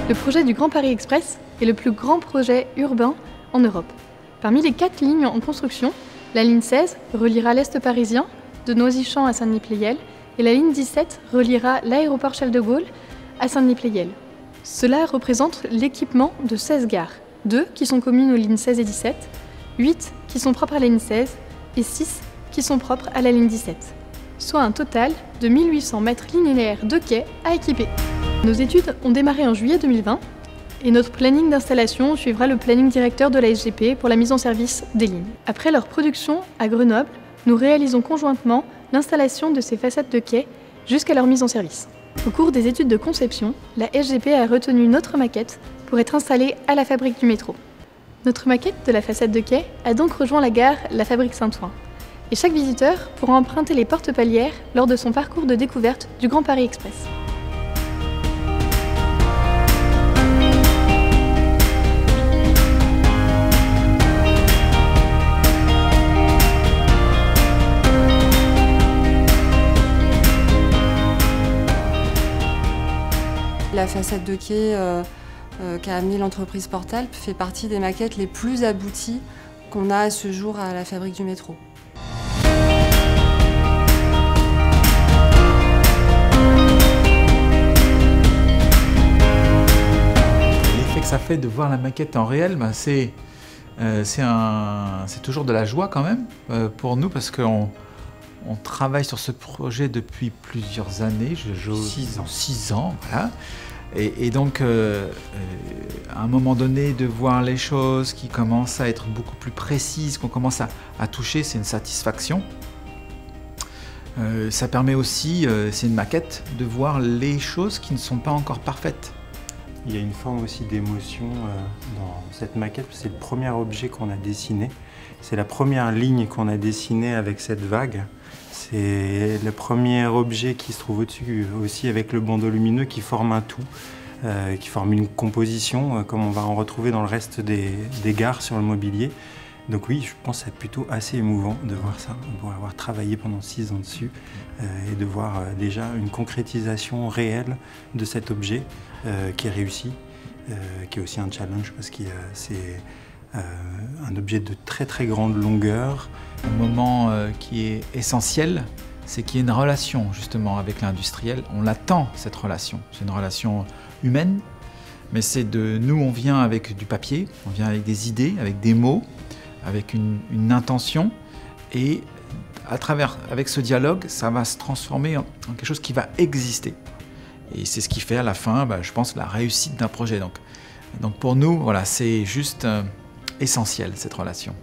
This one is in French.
Le projet du Grand Paris Express est le plus grand projet urbain en Europe. Parmi les 4 lignes en construction, la ligne 16 reliera l'Est parisien, de Noisy-Champs à Saint-Denis-Pleyel, et la ligne 17 reliera l'aéroport Charles de Gaulle à Saint-Denis-Pleyel. Cela représente l'équipement de 16 gares, 2 qui sont communes aux lignes 16 et 17, 8 qui sont propres à la ligne 16 et 6 qui sont propres à la ligne 17, soit un total de 1800 mètres linéaires de quais à équiper. Nos études ont démarré en juillet 2020 et notre planning d'installation suivra le planning directeur de la SGP pour la mise en service des lignes. Après leur production à Grenoble, nous réalisons conjointement l'installation de ces façades de quais jusqu'à leur mise en service. Au cours des études de conception, la SGP a retenu notre maquette pour être installée à la fabrique du métro. Notre maquette de la façade de quai a donc rejoint la gare La Fabrique Saint-Ouen. Et chaque visiteur pourra emprunter les portes palières lors de son parcours de découverte du Grand Paris Express. La façade de quai qu'a amené l'entreprise Portalp fait partie des maquettes les plus abouties qu'on a à ce jour à la fabrique du métro. L'effet que ça fait de voir la maquette en réel, c'est toujours de la joie quand même pour nous parce qu'on travaille sur ce projet depuis plusieurs années, 6 ans, voilà. Et donc, à un moment donné, de voir les choses qui commencent à être beaucoup plus précises, qu'on commence à toucher, c'est une satisfaction. Ça permet aussi, c'est une maquette, de voir les choses qui ne sont pas encore parfaites. Il y a une forme aussi d'émotion dans cette maquette, c'est le premier objet qu'on a dessiné. C'est la première ligne qu'on a dessinée avec cette vague. C'est le premier objet qui se trouve au-dessus, aussi avec le bandeau lumineux qui forme un tout, qui forme une composition, comme on va en retrouver dans le reste des gares sur le mobilier. Donc oui, je pense que c'est plutôt assez émouvant de voir ça, pour avoir travaillé pendant 6 ans dessus, et de voir déjà une concrétisation réelle de cet objet qui est réussi, qui est aussi un challenge parce que c'est un objet de très grande longueur. Un moment qui est essentiel, c'est qu'il y ait une relation justement avec l'industriel. On l'attend, cette relation. C'est une relation humaine, mais c'est nous, on vient avec du papier, on vient avec des idées, avec des mots, avec une intention, et avec ce dialogue, ça va se transformer en quelque chose qui va exister. Et c'est ce qui fait à la fin, je pense, la réussite d'un projet. Donc pour nous, voilà, c'est juste essentiel, cette relation.